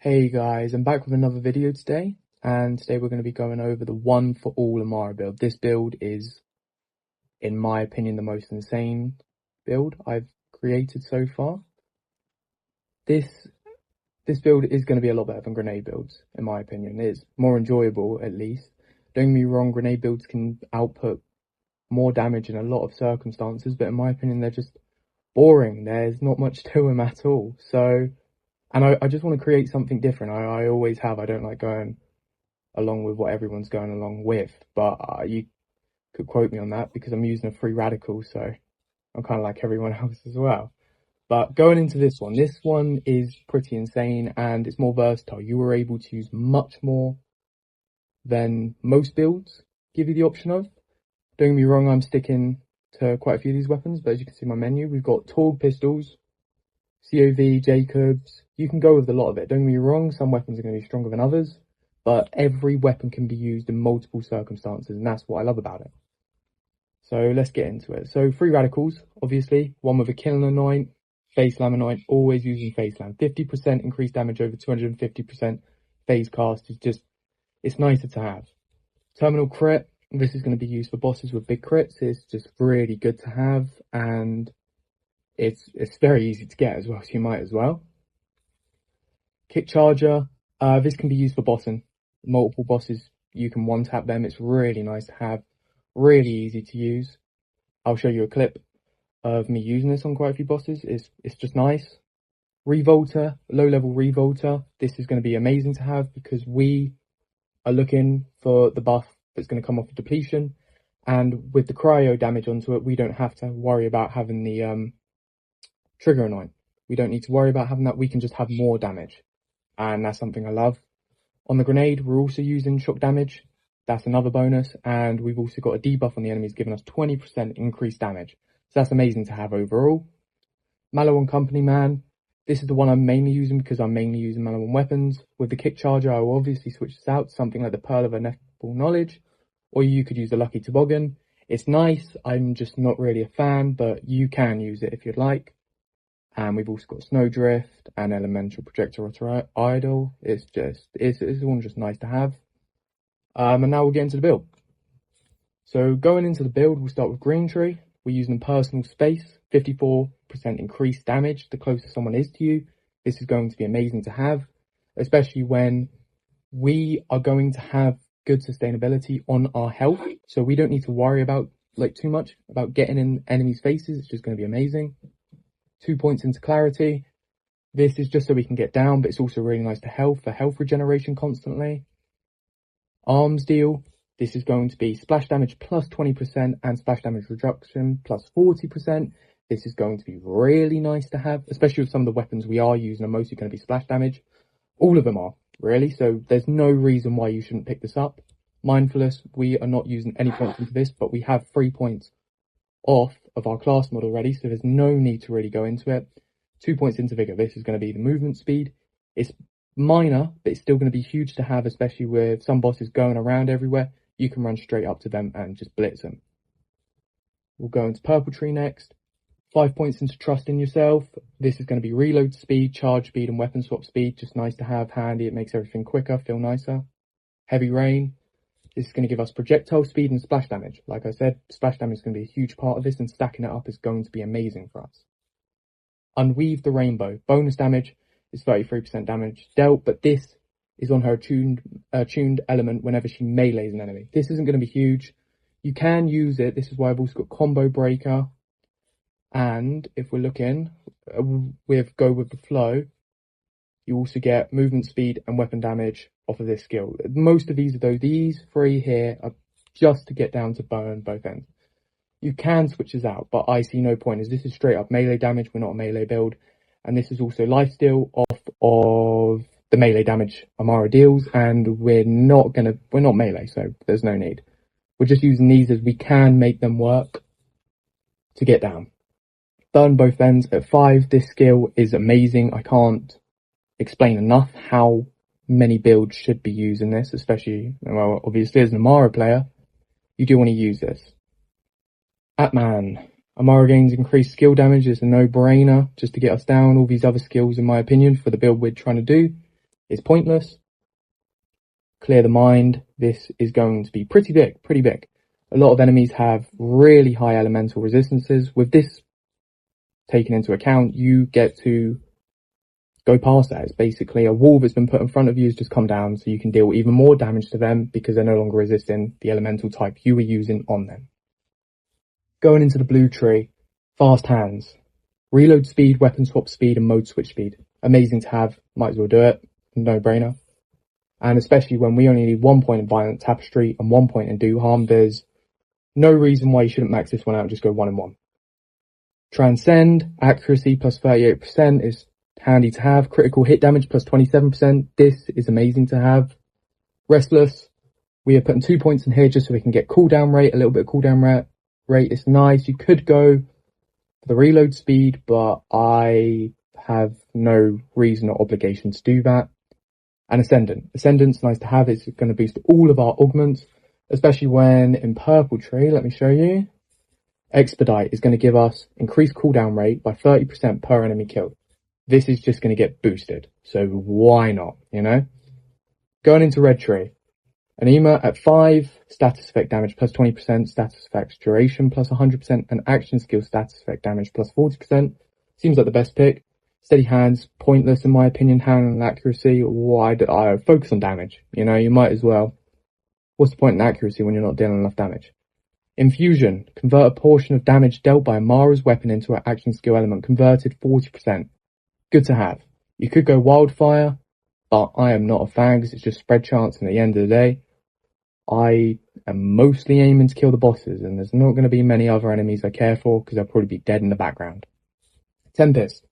Hey guys, I'm back with another video today, and today we're going to be going over the one for all Amara build. This build is, in my opinion, the most insane build I've created so far. This build is going to be a lot better than grenade builds, in my opinion. It's more enjoyable, at least. Don't get me wrong, grenade builds can output more damage in a lot of circumstances, but in my opinion, they're just boring. There's not much to them at all. And I just want to create something different. I always have. I don't like going along with what everyone's going along with, but you could quote me on that because I'm using a free radical, so I'm kind of like everyone else as well. But going into this one is pretty insane and it's more versatile. You were able to use much more than most builds give you the option of. Don't get me wrong, I'm sticking to quite a few of these weapons, but as you can see in my menu, we've got Torg pistols, COV, Jacobs. You can go with a lot of it. Don't get me wrong, some weapons are going to be stronger than others, but every weapon can be used in multiple circumstances, and that's what I love about it. So let's get into it. So 3 radicals, obviously, one with a kill anoint, phase slam anoint, always using phase slam. 50% increased damage over 250% phase cast is just, it's nicer to have. Terminal crit, this is going to be used for bosses with big crits. It's just really good to have, and it's very easy to get as well, so you might as well. Kick charger, this can be used for bossing. Multiple bosses, you can one tap them. It's really nice to have, really easy to use. I'll show you a clip of me using this on quite a few bosses. It's just nice. Revolter, low level revolter. This is going to be amazing to have because we are looking for the buff that's going to come off of depletion, and with the cryo damage onto it, we don't have to worry about having the trigger anoint. We don't need to worry about having that. We can just have more damage, and that's something I love. On the grenade, we're also using shock damage. That's another bonus, and we've also got a debuff on the enemies giving us 20% increased damage. So that's amazing to have overall. Mallow and Company Man. This is the one I'm mainly using because I'm mainly using Mallow and weapons. With the kick charger, I will obviously switch this out to something like the Pearl of Ineffable Knowledge, or you could use the Lucky Toboggan. It's nice. I'm just not really a fan, but you can use it if you'd like. And we've also got Snowdrift and Elemental Projector Idol. It's all just nice to have. And now we'll get into the build. So going into the build, we'll start with Green Tree. We're using personal space, 54% increased damage the closer someone is to you. This is going to be amazing to have, especially when we are going to have good sustainability on our health. So we don't need to worry about too much about getting in enemies' faces. It's just going to be amazing. 2 points into clarity. This is just so we can get down, but it's also really nice to health for health regeneration constantly. Arms deal. This is going to be splash damage plus 20% and splash damage reduction plus 40%. This is going to be really nice to have, especially with some of the weapons we are using are mostly going to be splash damage. All of them are, really, so there's no reason why you shouldn't pick this up. Mindfulness, we are not using any points into this, but we have 3 points off of our class mod already, so there's no need to really go into it. 2 points into vigor. This is going to be the movement speed. It's minor, but it's still going to be huge to have, especially with some bosses going around everywhere. You can run straight up to them and just blitz them. We'll go into Purple Tree next. 5 points into trust in yourself. This is going to be reload speed, charge speed, and weapon swap speed. Just nice to have, handy. It makes everything quicker, feel nicer. Heavy Rain. This is going to give us projectile speed and splash damage. Like I said, splash damage is going to be a huge part of this, and stacking it up is going to be amazing for us. Unweave the Rainbow. Bonus damage is 33% damage dealt, but this is on her tuned element whenever she melees an enemy. This isn't going to be huge. You can use it. This is why I've also got Combo Breaker. And if we're looking with Go With The Flow, you also get movement speed and weapon damage off of this skill. Most of these are 3 here are just to get down to burn both ends. You can switch this out, but I see no point as this is straight up melee damage. We're not a melee build. And this is also lifesteal off of the melee damage Amara deals, and we're not melee, so there's no need. We're just using these as we can make them work to get down. Burn both ends at 5. This skill is amazing. I can't explain enough how many builds should be using this, especially, well, obviously as an Amara player, you do want to use this. Atman. Amara gains increased skill damage. Is a no-brainer just to get us down. All these other skills, in my opinion, for the build we're trying to do, is pointless. Clear the mind. This is going to be pretty big. A lot of enemies have really high elemental resistances. With this taken into account, you get to go past that. It's basically a wall that's been put in front of you has just come down, so you can deal even more damage to them because they're no longer resisting the elemental type you were using on them. Going into the blue tree, fast hands, reload speed, weapon swap speed, and mode switch speed. Amazing to have, might as well do it, no brainer. And especially when we only need 1 point in Violent Tapestry and 1 point in Do Harm, there's no reason why you shouldn't max this one out and just go 1 and 1. Transcend, accuracy plus 38% is handy to have. Critical hit damage plus 27%. This is amazing to have. Restless, we are putting 2 points in here just so we can get cooldown rate, a little bit of cooldown rate. It's nice. You could go for the reload speed, but I have no reason or obligation to do that. And Ascendant. Ascendant's nice to have. It's going to boost all of our augments, especially when in Purple Tree, let me show you. Expedite is going to give us increased cooldown rate by 30% per enemy killed. This is just going to get boosted. So why not, you know? Going into Red Tree. Anima at 5, status effect damage plus 20%, status effects duration plus 100%, and action skill status effect damage plus 40%. Seems like the best pick. Steady hands, pointless in my opinion. Hand and accuracy, why do I focus on damage? You know, you might as well. What's the point in accuracy when you're not dealing enough damage? Infusion, convert a portion of damage dealt by Amara's weapon into an action skill element, converted 40%. Good to have. You could go Wildfire, but I am not a fan because it's just spread chance, and at the end of the day, I am mostly aiming to kill the bosses, and there's not going to be many other enemies I care for because they'll probably be dead in the background. Tempest.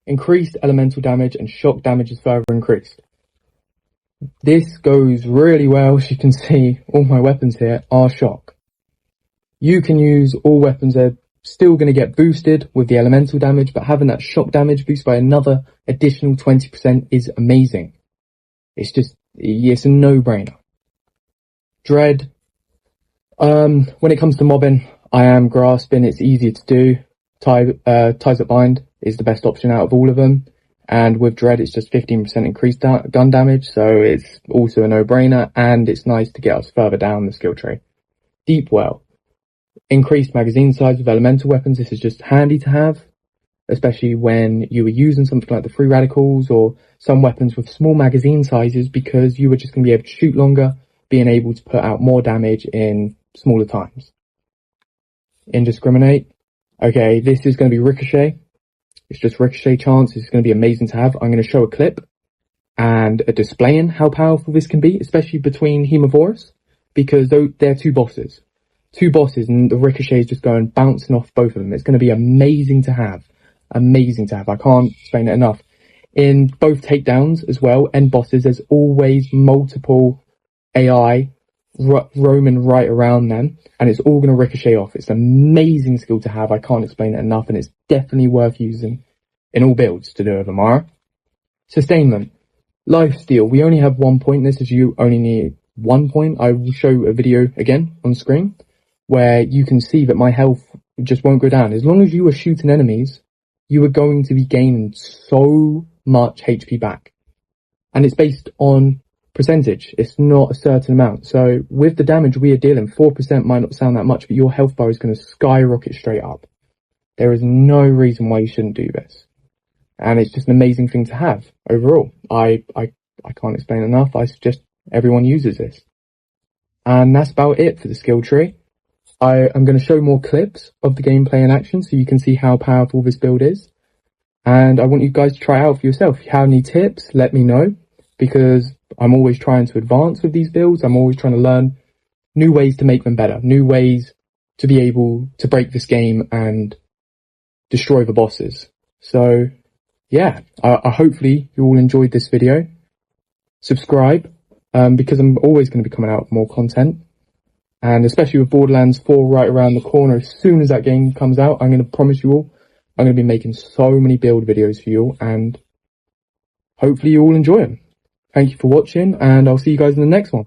Increased elemental damage and shock damage is further increased. This goes really well. As you can see, all my weapons here are shock. You can use all weapons. They're still going to get boosted with the elemental damage, but having that shock damage boost by another additional 20% is amazing. It's a no-brainer. Dread. When it comes to mobbing, I am grasping. It's easier to do. Ties Up Bind is the best option out of all of them. And with Dread, it's just 15% increased gun damage, so it's also a no-brainer, and it's nice to get us further down the skill tree. Deep Well. Increased magazine size with elemental weapons. This is just handy to have, especially when you were using something like the free radicals or some weapons with small magazine sizes, because you were just going to be able to shoot longer, being able to put out more damage in smaller times. Indiscriminate. Okay, this is going to be Ricochet. It's just Ricochet chance. It's going to be amazing to have. I'm going to show a clip and a displaying how powerful this can be, especially between Hemovorus, because they're two bosses, and the Ricochet is just going bouncing off both of them. It's going to be amazing to have. I can't explain it enough. In both takedowns as well, and bosses, there's always multiple AI roaming right around them, and it's all going to ricochet off. It's an amazing skill to have. I can't explain it enough, and it's definitely worth using in all builds to do with Amara. Sustainment. Lifesteal. We only have 1 point in this, as you only need 1 point. I will show a video again on screen where you can see that my health just won't go down. As long as you are shooting enemies, you are going to be gaining so much HP back. And it's based on percentage. It's not a certain amount. So with the damage we are dealing, 4% might not sound that much, but your health bar is going to skyrocket straight up. There is no reason why you shouldn't do this. And it's just an amazing thing to have overall. I can't explain it enough. I suggest everyone uses this. And that's about it for the skill tree. I am going to show more clips of the gameplay in action so you can see how powerful this build is. And I want you guys to try it out for yourself. If you have any tips, let me know, because I'm always trying to advance with these builds. I'm always trying to learn new ways to make them better, new ways to be able to break this game and destroy the bosses. So yeah, I hopefully you all enjoyed this video. Subscribe, because I'm always going to be coming out with more content. And especially with Borderlands 4 right around the corner, as soon as that game comes out, I'm going to promise you all, I'm going to be making so many build videos for you all, and hopefully you all enjoy them. Thank you for watching, and I'll see you guys in the next one.